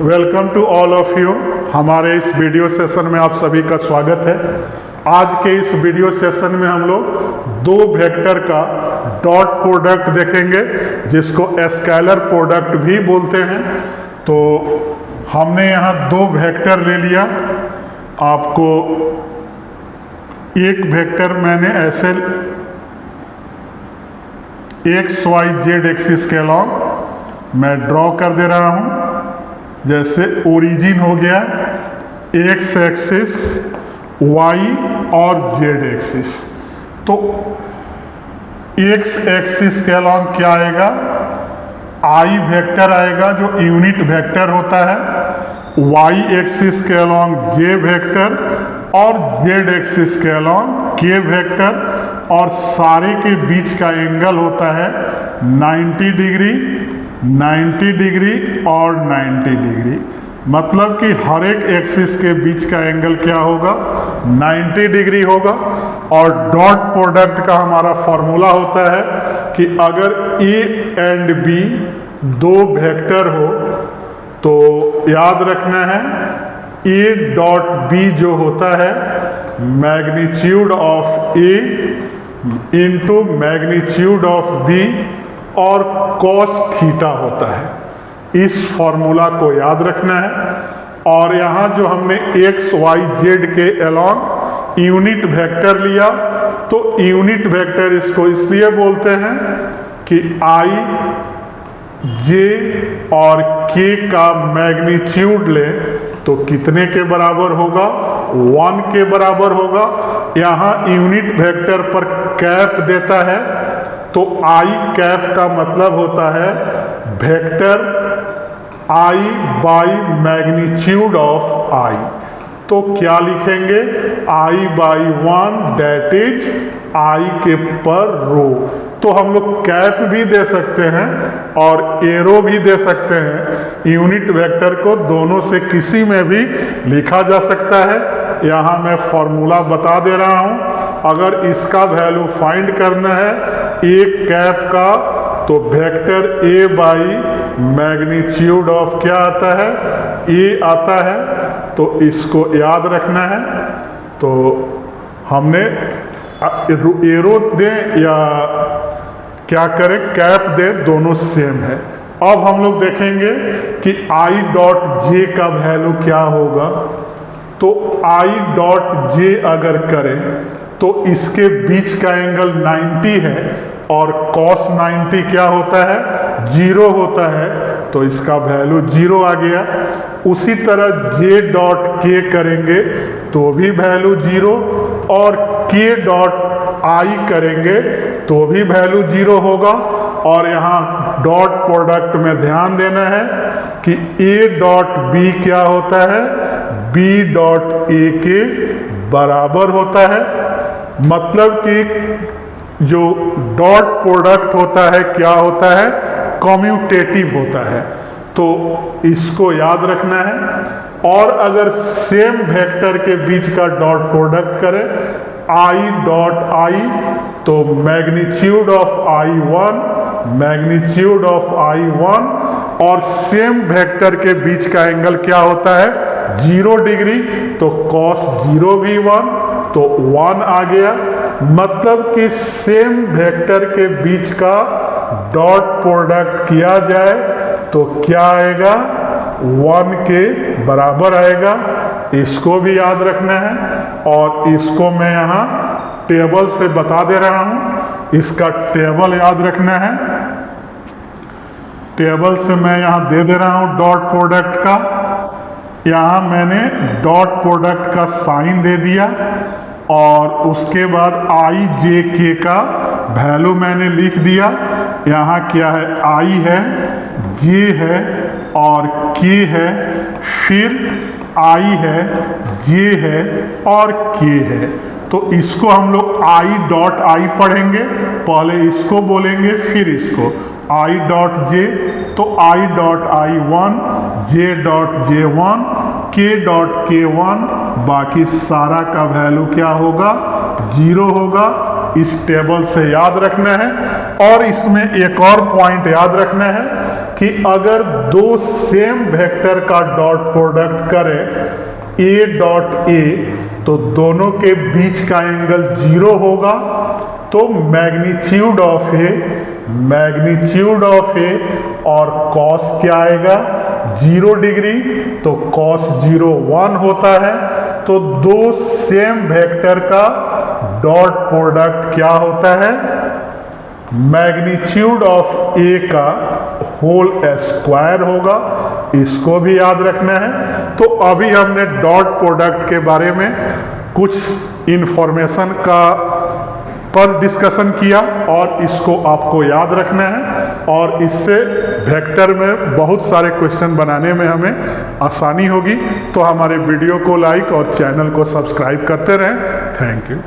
Welcome to all of you. हमारे इस video session में आप सभी का स्वागत है। आज के इस वीडियो सेशन में हम लोग दो वेक्टर का डॉट प्रोडक्ट देखेंगे, जिसको स्केलर प्रोडक्ट भी बोलते हैं। तो हमने यहाँ दो वेक्टर ले लिया। आपको एक वेक्टर मैंने ऐसे एक्स वाई जेड एक्सिस के अलॉन्ग मैं ड्रॉ कर दे रहा हूँ। जैसे ओरिजिन हो गया एक्स एक्सिस, वाई और जेड एक्सिस। तो एक्स एक्सिस के अलॉन्ग क्या आएगा? आई वेक्टर आएगा जो यूनिट वेक्टर होता है। वाई एक्सिस के अलॉन्ग जे वेक्टर और जेड एक्सिस के अलॉन्ग के वेक्टर, और सारे के बीच का एंगल होता है 90 डिग्री, 90 डिग्री और 90 डिग्री। मतलब कि हर एक एक्सिस के बीच का एंगल क्या होगा? 90 डिग्री होगा। और डॉट प्रोडक्ट का हमारा फॉर्मूला होता है कि अगर ए एंड बी दो वेक्टर हो तो याद रखना है ए डॉट बी जो होता है magnitude of A into magnitude of B और कॉस थीटा होता है। इस फॉर्मूला को याद रखना है। और यहाँ जो हमने एक्स वाई जेड के अलॉन्ग यूनिट वेक्टर लिया, तो यूनिट वेक्टर इसको इसलिए बोलते हैं कि आई जे और के का मैग्नीट्यूड ले तो कितने के बराबर होगा? 1 के बराबर होगा। यहाँ यूनिट वेक्टर पर कैप देता है, तो आई कैप का मतलब होता है vector I by magnitude of I. तो क्या लिखेंगे? I by 1 that is I के पर रो। तो हम लोग कैप भी दे सकते हैं और एरो भी दे सकते हैं। यूनिट वेक्टर को दोनों से किसी में भी लिखा जा सकता है। यहाँ मैं फॉर्मूला बता दे रहा हूँ। अगर इसका वैल्यू फाइंड करना है एक कैप का, तो vector A by magnitude of क्या आता है? ए आता है। तो इसको याद रखना है। तो हमने एरो दें या क्या करें, कैप दें, दोनों सेम है। अब हम लोग देखेंगे कि आई डॉट जे का वैल्यू क्या होगा। तो आई डॉट जे अगर करें तो इसके बीच का एंगल 90 है और cos 90 क्या होता है? 0 होता है। तो इसका वैल्यू 0 आ गया। उसी तरह जे डॉट के करेंगे तो भी वैल्यू 0, और के डॉट आई करेंगे तो भी वैल्यू 0 होगा। और यहाँ डॉट प्रोडक्ट में ध्यान देना है कि ए डॉट बी क्या होता है? बी डॉट ए के बराबर होता है। मतलब कि जो डॉट प्रोडक्ट होता है क्या होता है? कम्यूटेटिव होता है। तो इसको याद रखना है। और अगर सेम वेक्टर के बीच का डॉट प्रोडक्ट करें आई डॉट आई, तो magnitude of I 1, magnitude of I 1, और सेम वेक्टर के बीच का एंगल क्या होता है? 0 डिग्री। तो cos 0 भी 1, तो 1 आ गया। मतलब कि सेम वेक्टर के बीच का डॉट प्रोडक्ट किया जाए तो क्या आएगा? 1 के बराबर आएगा। इसको भी याद रखना है। और इसको मैं यहाँ टेबल से बता दे रहा हूँ। इसका टेबल याद रखना है। टेबल से मैं यहाँ दे रहा हूँ डॉट प्रोडक्ट का। यहाँ मैंने डॉट प्रोडक्ट का साइन दे दिया और उसके बाद आई जे के का वैल्यू मैंने लिख दिया। यहाँ क्या है? आई है, जे है और के है, फिर आई है, जे है और के है। तो इसको हम लोग आई डॉट आई पढ़ेंगे। पहले इसको बोलेंगे फिर इसको आई डॉट जे। तो आई डॉट आई 1, जे डॉट जे 1, के डॉट के 1, बाकी सारा का वैल्यू क्या होगा? 0 होगा। इस टेबल से याद रखना है। और इसमें एक और पॉइंट याद रखना है कि अगर दो सेम वेक्टर का डॉट प्रोडक्ट करें ए डॉट ए तो दोनों के बीच का एंगल 0 होगा, तो मैग्नीट्यूड ऑफ ए और कॉस क्या आएगा 0 डिग्री, तो कॉस 0 1 होता है। तो दो सेम वेक्टर का डॉट प्रोडक्ट क्या होता है, मैग्नीट्यूड ऑफ ए का होल स्क्वायर होगा। इसको भी याद रखना है। तो अभी हमने डॉट प्रोडक्ट के बारे में कुछ इंफॉर्मेशन का पर डिस्कशन किया और इसको आपको याद रखना है, और इससे वेक्टर में बहुत सारे क्वेश्चन बनाने में हमें आसानी होगी। तो हमारे वीडियो को लाइक और चैनल को सब्सक्राइब करते रहें। Thank you.